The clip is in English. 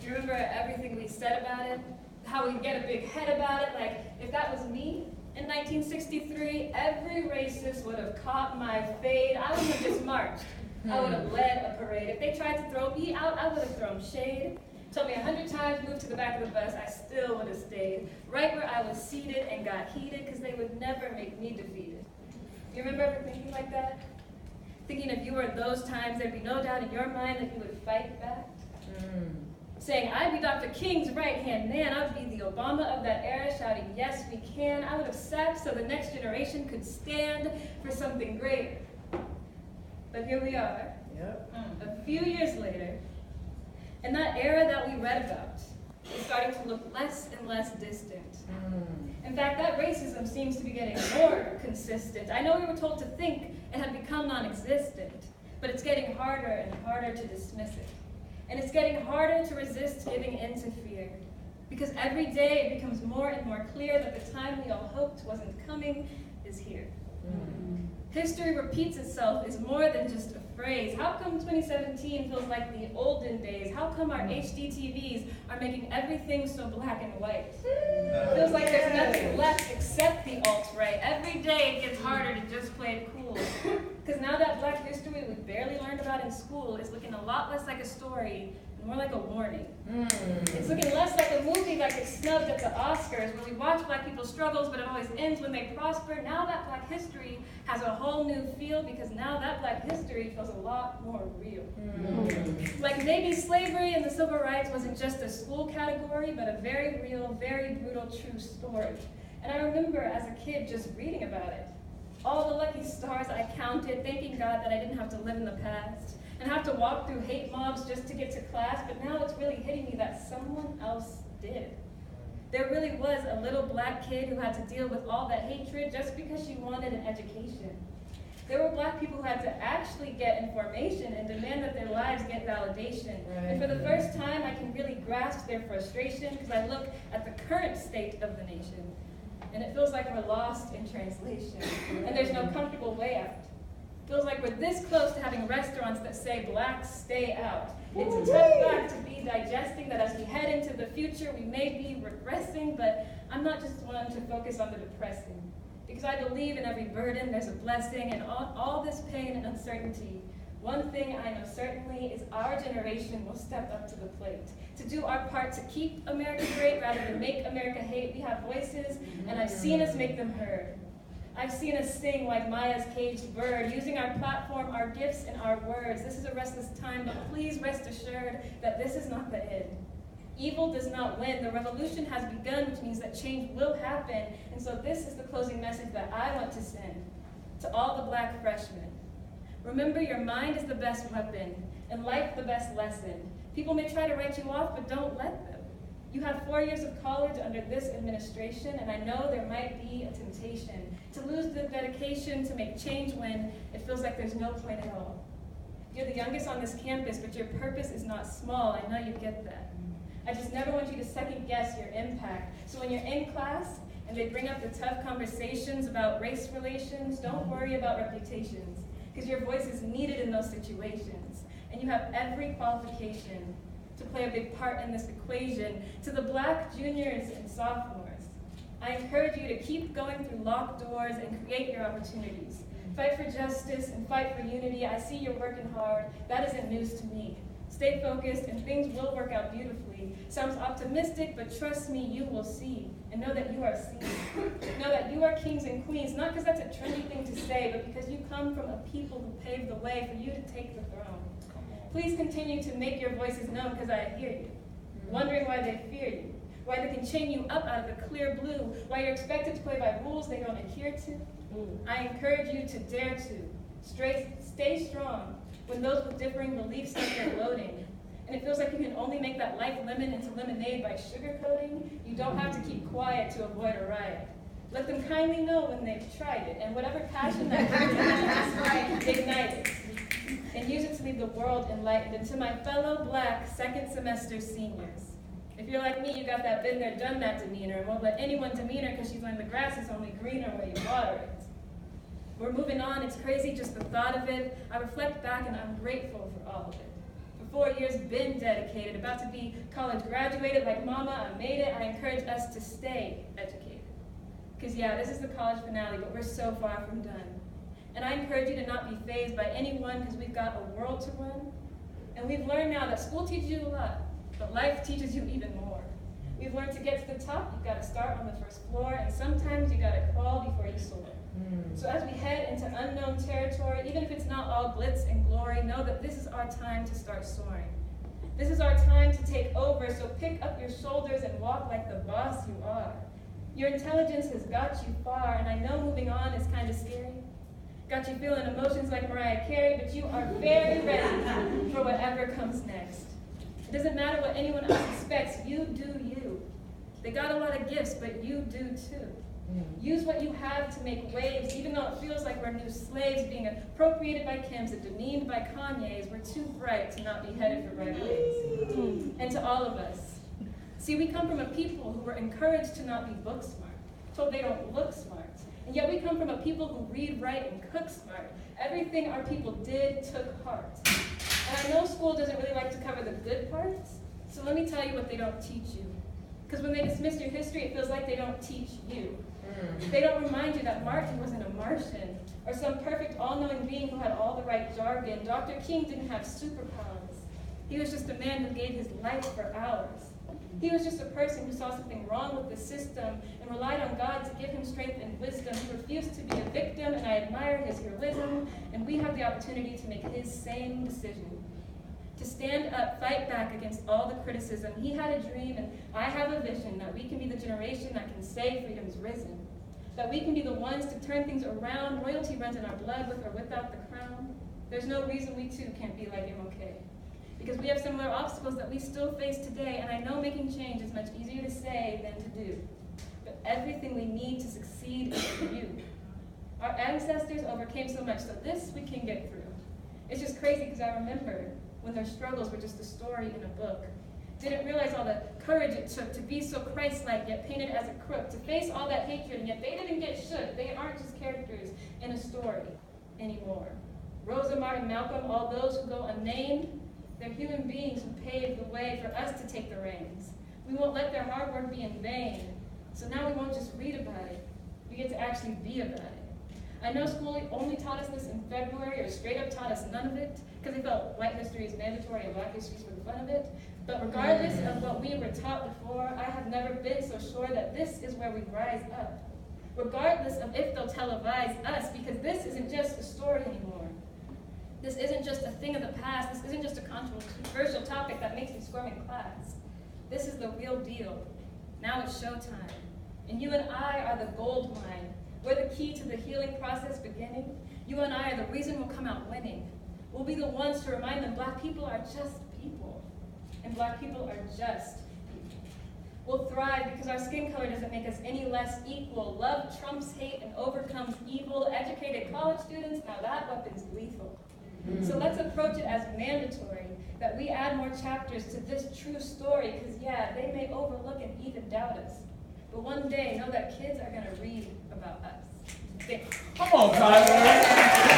Do you remember everything we said about it? How we get a big head about it? Like, if that was me in 1963, every racist would have caught my fade. I wouldn't have just marched. I would have led a parade. If they tried to throw me out, I would have thrown shade. Told me 100 times, move to the back of the bus, I still would have stayed. Right where I was seated and got heated, because they would never make me defeated. You remember ever thinking like that? Thinking if you were in those times, there'd be no doubt in your mind that you would fight back? Saying, I'd be Dr. King's right-hand man. I'd be the Obama of that era, shouting, yes, we can. I would have sat so the next generation could stand for something greater. But here we are, a few years later, and that era that we read about is starting to look less and less distant. In fact, that racism seems to be getting more consistent. I know we were told to think it had become non-existent, but it's getting harder and harder to dismiss it. And it's getting harder to resist giving in to fear. Because every day it becomes more and more clear that the time we all hoped wasn't coming is here. History repeats itself is more than just a phrase. How come 2017 feels like the olden days? How come our HD TVs are making everything so black and white? It feels like there's nothing left except the alt-right. Every day it gets harder to just play it cool. Because now that Black history we barely learned about in school is looking a lot less like a story and more like a warning. It's looking less like a movie that gets snubbed at the Oscars, where we watch Black people's struggles, but it always ends when they prosper. Now that Black history has a whole new feel, because now that Black history feels a lot more real. Like maybe slavery and the civil rights wasn't just a school category, but a very real, very brutal, true story. And I remember as a kid just reading about it. All the lucky stars I counted, thanking God that I didn't have to live in the past and have to walk through hate mobs just to get to class, but now it's really hitting me that someone else did. There really was a little Black kid who had to deal with all that hatred just because she wanted an education. There were Black people who had to actually get information and demand that their lives get validation. And for the first time, I can really grasp their frustration because I look at the current state of the nation. And it feels like we're lost in translation, and there's no comfortable way out. It feels like we're this close to having restaurants that say, Blacks stay out. It's a tough fact to be digesting that as we head into the future, we may be regressing, but I'm not just one to focus on the depressing. Because I believe in every burden, there's a blessing, and all this pain and uncertainty, one thing I know certainly is our generation will step up to the plate to do our part to keep America great rather than make America hate. We have voices, and I've seen us make them heard. I've seen us sing like Maya's caged bird, using our platform, our gifts, and our words. This is a restless time, but please rest assured that this is not the end. Evil does not win. The revolution has begun, which means that change will happen. And so this is the closing message that I want to send to all the Black freshmen. Remember, your mind is the best weapon, and life the best lesson. People may try to write you off, but don't let them. You have 4 years of college under this administration, and I know there might be a temptation to lose the dedication to make change when it feels like there's no point at all. You're the youngest on this campus, but your purpose is not small. I know you get that. I just never want you to second guess your impact. So when you're in class and they bring up the tough conversations about race relations, don't worry about reputations, because your voice is needed in those situations. And you have every qualification to play a big part in this equation. To the Black juniors and sophomores, I encourage you to keep going through locked doors and create your opportunities. Fight for justice and fight for unity. I see you're working hard. That isn't news to me. Stay focused and things will work out beautifully. Sounds optimistic, but trust me, you will see. And know that you are seen. Know that you are kings and queens, not because that's a trendy thing to say, but because you come from a people who paved the way for you to take the throne. Please continue to make your voices known, because I hear you. Wondering why they fear you. Why they can chain you up out of the clear blue. Why you're expected to play by rules they don't adhere to. I encourage you to dare to. Stay strong when those with differing beliefs start their loading. And it feels like you can only make that life lemon into lemonade by sugarcoating. You don't have to keep quiet to avoid a riot. Let them kindly know when they've tried it, and whatever passion that brings, ignite it. And use it to leave the world enlightened. And to my fellow Black second semester seniors, if you're like me, you got that been there, done that demeanor, and won't let anyone demean her because she's learned the grass is only greener where you water it. We're moving on. It's crazy just the thought of it. I reflect back and I'm grateful for all of it. For 4 years been dedicated, about to be college graduated like mama, I made it. I encourage us to stay educated. Because yeah, this is the college finale, but we're so far from done. And I encourage you to not be fazed by anyone because we've got a world to run. And we've learned now that school teaches you a lot, but life teaches you even more. We've learned to get to the top, you've got to start on the first floor, and sometimes you got to crawl before you soar. So as we head into unknown territory, even if it's not all glitz and glory, know that this is our time to start soaring. This is our time to take over, so pick up your shoulders and walk like the boss you are. Your intelligence has got you far, and I know moving on is kind of scary. Got you feeling emotions like Mariah Carey, but you are very ready for whatever comes next. It doesn't matter what anyone else expects, you do you. They got a lot of gifts, but you do too. Use what you have to make waves, even though it feels like we're new slaves being appropriated by Kims and demeaned by Kanye's. We're too bright to not be headed for right ways. And to all of us. See, we come from a people who were encouraged to not be book smart, told they don't look smart. And yet we come from a people who read, write, and cook smart. Everything our people did took heart. And I know school doesn't really like to cover the good parts, so let me tell you what they don't teach you. Because when they dismiss your history, it feels like they don't teach you. They don't remind you that Martin wasn't a Martian, or some perfect all-knowing being who had all the right jargon. Dr. King didn't have superpowers. He was just a man who gave his life for ours. He was just a person who saw something wrong with the system and relied on God to give him strength and wisdom. He refused to be a victim, and I admire his heroism, and we have the opportunity to make his same decision. To stand up, fight back against all the criticism. He had a dream, and I have a vision that we can be the generation that can say freedom's risen. That we can be the ones to turn things around. Royalty runs in our blood with or without the crown. There's no reason we too can't be like MLK. Because we have similar obstacles that we still face today, and I know making change is much easier to say than to do. But everything we need to succeed is you. Our ancestors overcame so much, so this we can get through. It's just crazy because I remember when their struggles were just a story in a book. Didn't realize all the courage it took to be so Christ-like, yet painted as a crook, to face all that hatred, and yet they didn't get shook. They aren't just characters in a story anymore. Rosa, Martin, Malcolm, all those who go unnamed, they're human beings who paved the way for us to take the reins. We won't let their hard work be in vain. So now we won't just read about it. We get to actually be about it. I know school only taught us this in February, or straight up taught us none of it, because they felt white history is mandatory and black history is for the fun of it. But regardless of what we were taught before, I have never been so sure that this is where we rise up. Regardless of if they'll televise us, because this isn't just a story anymore. This isn't just a thing of the past. This isn't just a controversial topic that makes me squirm in class. This is the real deal. Now it's showtime. And you and I are the gold mine. We're the key to the healing process beginning. You and I are the reason we'll come out winning. We'll be the ones to remind them black people are just people. And black people are just people. We'll thrive because our skin color doesn't make us any less equal. Love trumps hate and overcomes evil. Educated college students, now that weapon's lethal. So let's approach it as mandatory, that we add more chapters to this true story, because yeah, they may overlook and even doubt us. But one day, know that kids are going to read about us. Come on, Tyler.